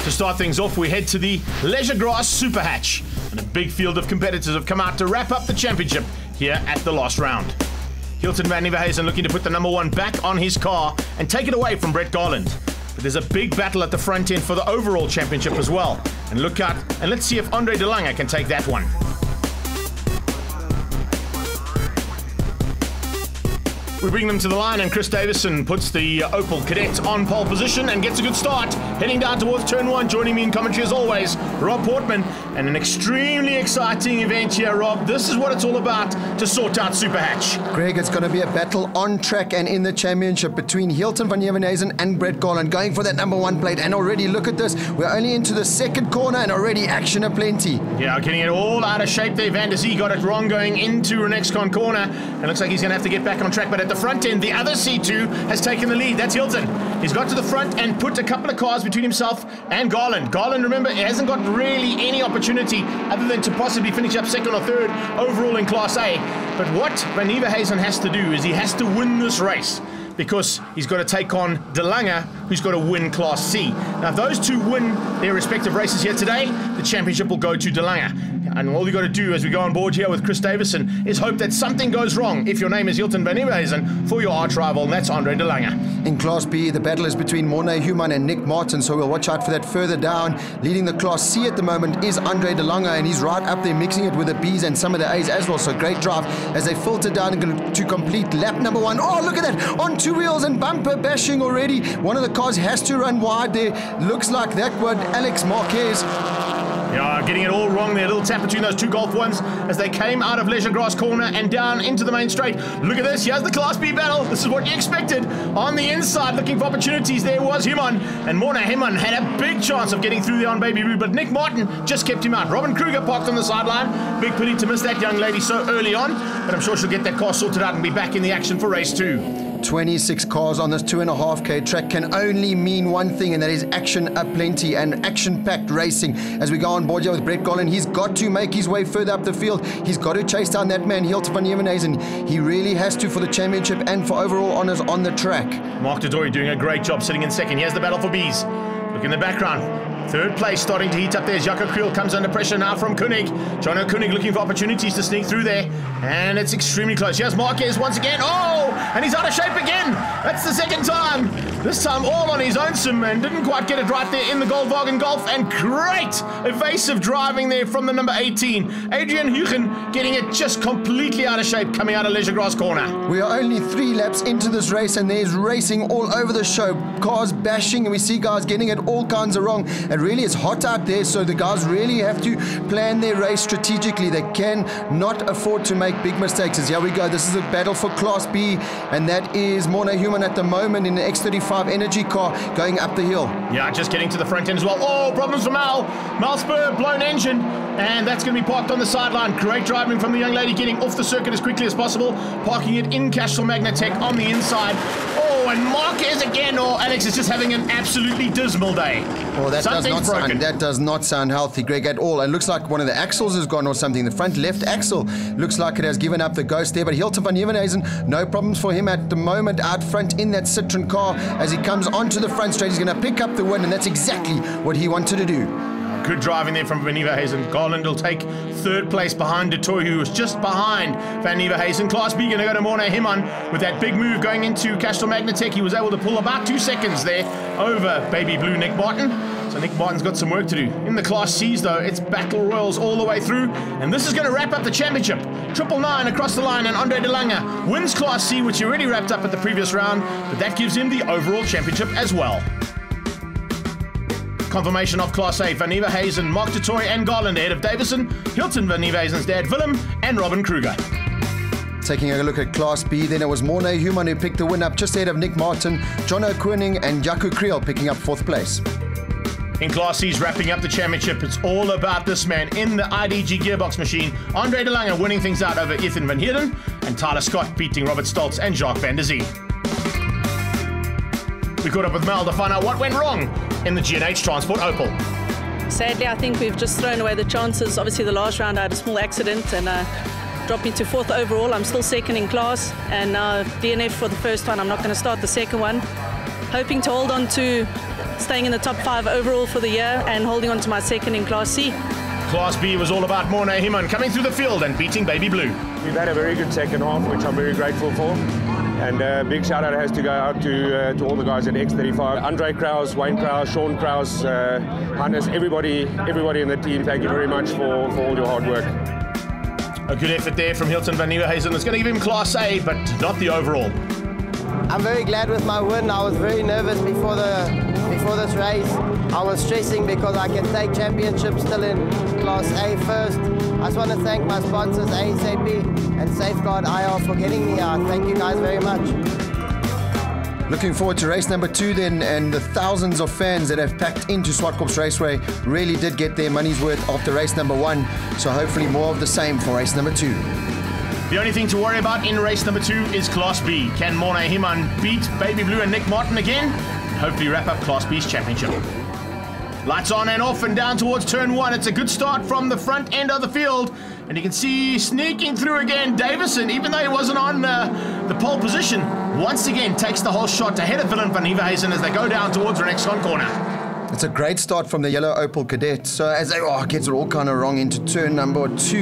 To start things off, we head to the Leisure Grass SuperHatch, and a big field of competitors have come out to wrap up the championship here at the last round. Hilton van Nieuwenhuizen looking to put the number 1 back on his car and take it away from Garland. But there's a big battle at the front end for the overall championship as well. And look out, and let's see if Dannhauser can take that one. We bring them to the line, and Chris Davison puts the Opel Cadet on pole position and gets a good start. Heading down towards turn 1, joining me in commentary as always, Rob Portman. And an extremely exciting event here, Rob. This is what it's all about to sort out SuperHatch. Greg, it's going to be a battle on track and in the championship between Hilton van Nieuwenhuizen and Garland, going for that number 1 plate. And already, look at this, we're only into the second corner and already action aplenty. Yeah, getting it all out of shape there. Van der Zee got it wrong going into Renexcon corner. And looks like he's going to have to get back on track, but at the front end, the other C2 has taken the lead. That's Hilton. He's got to the front and put a couple of cars between himself and Garland. Garland, remember, he hasn't got really any opportunity other than to possibly finish up second or third overall in Class A. But what Van Nieuwenhuizen has to do is he has to win this race, because he's got to take on Dannhauser, who's got to win Class C. Now, if those two win their respective races here today, the championship will go to Dannhauser. And all you got to do as we go on board here with Chris Davison is hope that something goes wrong if your name is Hilton van Nieuwenhuizen for your arch rival, and that's Dannhauser. In Class B, the battle is between Morne Human and Nick Martin, so we'll watch out for that further down. Leading the Class C at the moment is Dannhauser, and he's right up there mixing it with the Bs and some of the As as well, so great drive as they filter down to complete lap number 1. Oh, look at that, on 2 wheels and bumper bashing already. One of the cars has to run wide there. Looks like that one, Alex Marques. Yeah, getting it all wrong there. A little tap between those two Golf 1s as they came out of Leisure Grass corner and down into the main straight. Look at this. Here's the Class B battle. This is what you expected. On the inside, looking for opportunities, there was Human. And Morne Human had a big chance of getting through there on Baby Roo, but Nick Martin just kept him out. Robin Kruger parked on the sideline. Big pity to miss that young lady so early on, but I'm sure she'll get that car sorted out and be back in the action for race 2. 26 cars on this 2.5K track can only mean one thing, and that is action aplenty and action-packed racing. As we go on board here with Garland, he's got to make his way further up the field. He's got to chase down that man, Hilton van Nieuwenhuizen. He really has to for the championship and for overall honours on the track. Mark Dodori doing a great job sitting in second. Here's the battle for Bs. Look in the background. Third place starting to heat up there. Jaco Creel comes under pressure now from Koenig. Jono Koenig looking for opportunities to sneak through there. And it's extremely close. Here's Marques once again. Oh! And he's out of shape again. That's the second time. This time all on his own sim, and didn't quite get it right there in the Goldwagen Golf. And great evasive driving there from the number 18. Adrian Hugen getting it just completely out of shape coming out of Leisure Grass corner. We are only 3 laps into this race, and there's racing all over the show. Cars bashing, and we see guys getting it all kinds of wrong. It really is hot out there, so the guys really have to plan their race strategically. They can not afford to make big mistakes. As here we go, this is a battle for Class B, and that is Morne Human at the moment in the X35 Energy car going up the hill. Yeah, just getting to the front end as well. Oh, problems for Mal. Mal Spur, blown engine, and that's going to be parked on the sideline. Great driving from the young lady, getting off the circuit as quickly as possible, parking it in Cashel Magnatech on the inside. Oh, and Marques again. Oh, Alex is just having an absolutely dismal day. Oh, that does not sound healthy, Greg, at all. It looks like one of the axles has gone or something. The front left axle looks like it has given up the ghost there. But Hilton van Nieuwenhuizen, no problems for him at the moment out front in that Citroen car. As he comes onto the front straight, he's going to pick up the win, and that's exactly what he wanted to do. Good driving there from Van Nieuwenhuizen. Garland will take third place behind Detoy, who was just behind Van Nieuwenhuizen. Class B going to go to Morne Human with that big move going into Cashel Magnatech. He was able to pull about 2 seconds there over Baby Blue Nick Martin. So Nick Martin's got some work to do. In the Class C's, though, it's battle royals all the way through. And this is going to wrap up the championship. 999 across the line, and Dannhauser wins Class C, which he already wrapped up at the previous round. But that gives him the overall championship as well. Confirmation of Class A, Van Nieuwenhuizen, Mark Detoy and Garland ahead of Davison, Hilton van Nieuwenhuizen's dad Willem, and Robin Kruger. Taking a look at Class B, then it was Morne Human who picked the win up just ahead of Nick Martin, Jono Koenig and Jaco Creel picking up 4th place. In Class C's wrapping up the championship, it's all about this man in the IDG gearbox machine. Dannhauser winning things out over Ethan van Heerden, and Tyler Scott beating Robert Stoltz and Jacques van der Zee. We caught up with Mal to find out what went wrong in the G&H Transport Opel. Sadly, I think we've just thrown away the chances. Obviously, the last round I had a small accident and dropped me to 4th overall. I'm still 2nd in class, and now DNF for the first one. I'm not going to start the second one. Hoping to hold on to staying in the top 5 overall for the year and holding on to my second in Class C. Class B was all about Morne Human coming through the field and beating Baby Blue. We've had a very good second half, which I'm very grateful for. And a big shout out has to go out to all the guys at X35. Andre Kraus, Wayne Kraus, Sean Kraus, Hannes, everybody in the team. Thank you very much for all your hard work. A good effort there from Hilton van Nieuwenhuizen. It's going to give him Class A, but not the overall. I'm very glad with my win. I was very nervous before this race. I was stressing because I can take championships still in Class A first. I just want to thank my sponsors, ASAP and Safeguard IR, for getting me out. Thank you guys very much. Looking forward to race number 2 then, and the thousands of fans that have packed into Swartkops Raceway really did get their money's worth after race number 1. So hopefully more of the same for race number 2. The only thing to worry about in race number 2 is Class B. Can Morne Human beat Baby Blue and Nick Martin again? And hopefully wrap up Class B's championship. Lights on and off and down towards turn 1. It's a good start from the front end of the field. And you can see sneaking through again Davison, even though he wasn't on the pole position, once again takes the whole shot ahead of Willem van Nieuwenhuizen as they go down towards the next corner. It's a great start from the yellow Opel Cadet. So as they gets it all kind of wrong into turn number 2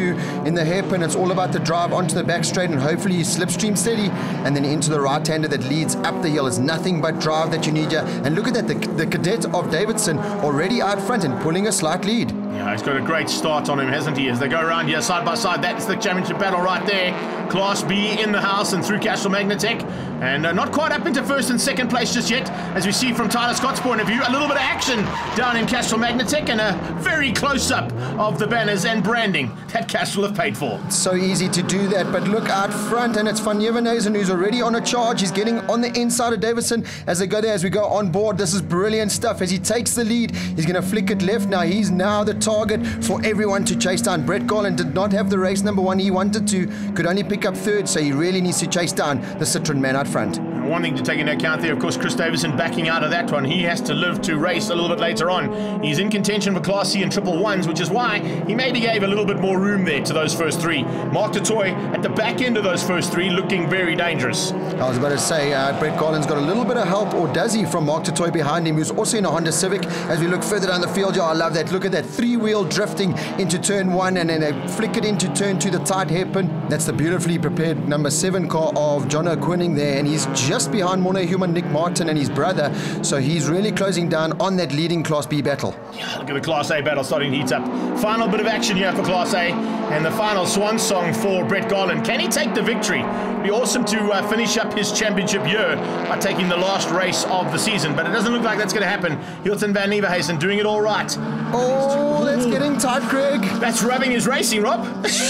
in the hairpin, it's all about the drive onto the back straight and hopefully you slipstream steady and then into the right-hander that leads up the hill. It's nothing but drive that you need here. And look at that, the Cadet of Davison already out front and pulling a slight lead. Yeah, he's got a great start on him, hasn't he? As they go around here side by side, that's the championship battle right there. Class B in the house and through Castle Magnatech. And not quite up into first and second place just yet, as we see from Tyler Scott's point of view. A little bit of action down in Castle Magnatech and a very close-up of the banners and branding that Castle have paid for. It's so easy to do that, but look out front, and it's Van Nieuwenhuizen who's already on a charge. He's getting on the inside of Davison as they go there, as we go on board. This is brilliant stuff. As he takes the lead, he's going to flick it left now. He's now the target for everyone to chase down. Brett Garland did not have the race number 1 he wanted to, could only pick up 3rd, so he really needs to chase down the Citroen man out front. One thing to take into account there, of course, Chris Davison backing out of that one. He has to live to race a little bit later on. He's in contention for Class C and triple ones, which is why he maybe gave a little bit more room there to those first 3. Mark du Toit at the back end of those first 3 looking very dangerous. I was about to say, Brett Garland's got a little bit of help, or does he, from Mark du Toit behind him, who's also in a Honda Civic. As we look further down the field, I love that. Look at that 3-wheel drifting into turn 1 and then they flick it into turn 2, the tight hairpin. That's the beautifully prepared number 7 car of Jonnesway Chroen there, and he's just behind Morne Human, Nick Martin and his brother, so he's really closing down on that leading Class B battle. Yeah, look at the Class A battle starting to heat up. Final bit of action here for Class A, and the final swan song for Brett Garland. Can he take the victory? It'd be awesome to finish up his championship year by taking the last race of the season, but it doesn't look like that's going to happen. Hilton van Nieuwenhuizen doing it all right. Oh, that's getting tight, Craig. That's rubbing his racing, Rob.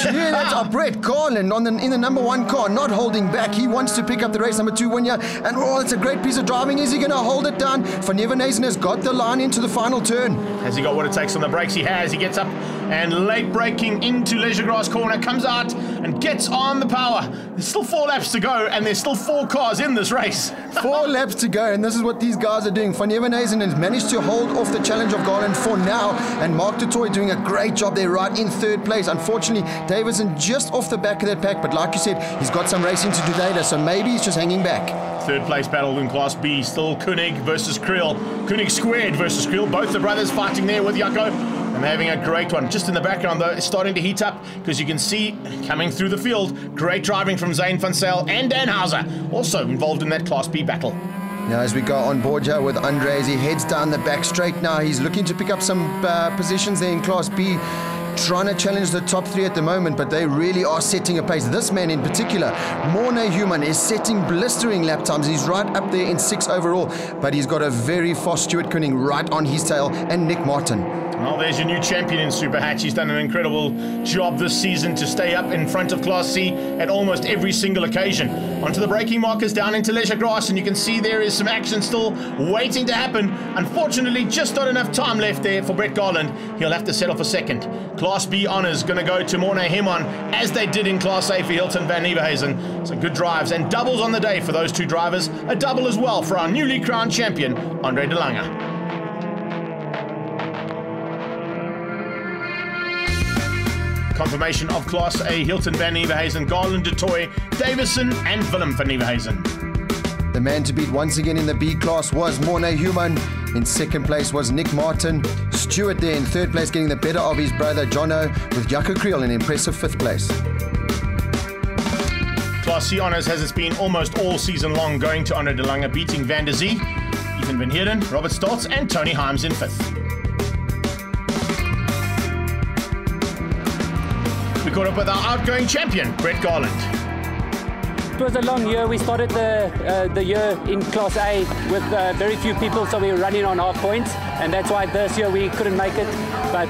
Yeah, that's Brett Garland in the number 1 car, not holding back. He wants to pick up the race number 2 win here, and it's a great piece of driving. Is he going to hold it down? Van Nieuwenhuizen has got the line into the final turn. Has he got what it takes on the brakes? He has. He gets up and late braking into Leisure Grass corner, comes out and gets on the power. There's still 4 laps to go, and there's still 4 cars in this race. 4 laps to go, and this is what these guys are doing. Van Nieuwenhuizen has managed to hold off the challenge of Garland for now, and Mark du Toit doing a great job there, right in 3rd place. Unfortunately, Davison just off the back of that pack, but like you said, he's got some racing to do later, so maybe he's just hanging back. 3rd place battle in Class B, still Koenig versus Kriel. Koenig squared versus Kriel, both the brothers fighting there with Jaco, and they're having a great one. Just in the background though, it's starting to heat up, because you can see coming through the field, great driving from Zane van Zyl and Dannhauser, also involved in that Class B battle. Now as we go on board here with Andre, as he heads down the back straight now, he's looking to pick up some positions there in Class B. Trying to challenge the top 3 at the moment, but they really are setting a pace. This man in particular, Morne Human, is setting blistering lap times. He's right up there in 6 overall, but he's got a very fast Stuart Koenig right on his tail, and Nick Martin. Well, there's your new champion in SuperHatch. He's done an incredible job this season to stay up in front of Class C at almost every single occasion. Onto the braking markers down into Leisure Grass, and you can see there is some action still waiting to happen. Unfortunately, just not enough time left there for Brett Garland. He'll have to settle for 2nd. Class B honours going to go to Morne Human, as they did in Class A for Hilton van Nieuwenhuizen. Some good drives and doubles on the day for those 2 drivers. A double as well for our newly crowned champion, Andre de Lange. Confirmation of Class A, Hilton van Nieuwenhuizen, Garland, du Toit, Davison and Willem van Nieuwenhuizen. The man to beat once again in the B class was Morne Human. In second place was Nick Martin. Stewart there in third place, getting the better of his brother Jono, with Jaco Creel in impressive fifth place. Class C honours, as it's been almost all season long, going to Andre de Lange, beating Van der Zee, Ethan Van Heerden, Robert Stoltz and Tony Hyams in fifth. We caught up with our outgoing champion, Brett Garland. It was a long year. We started the year in Class A with very few people, so we were running on half points, and that's why this year we couldn't make it. But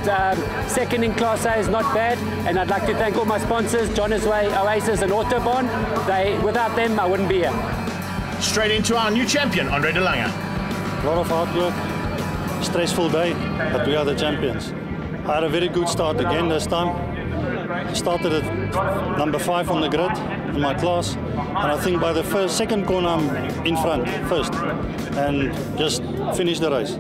second in Class A is not bad, and I'd like to thank all my sponsors, Jonnesway, Oasis and Autobahn. Without them, I wouldn't be here. Straight into our new champion, Andre de Lange. A lot of hard work, stressful day, but we are the champions. I had a very good start again this time. Started at number 5 on the grid in my class, and I think by the second corner I'm in front first and just finished the race.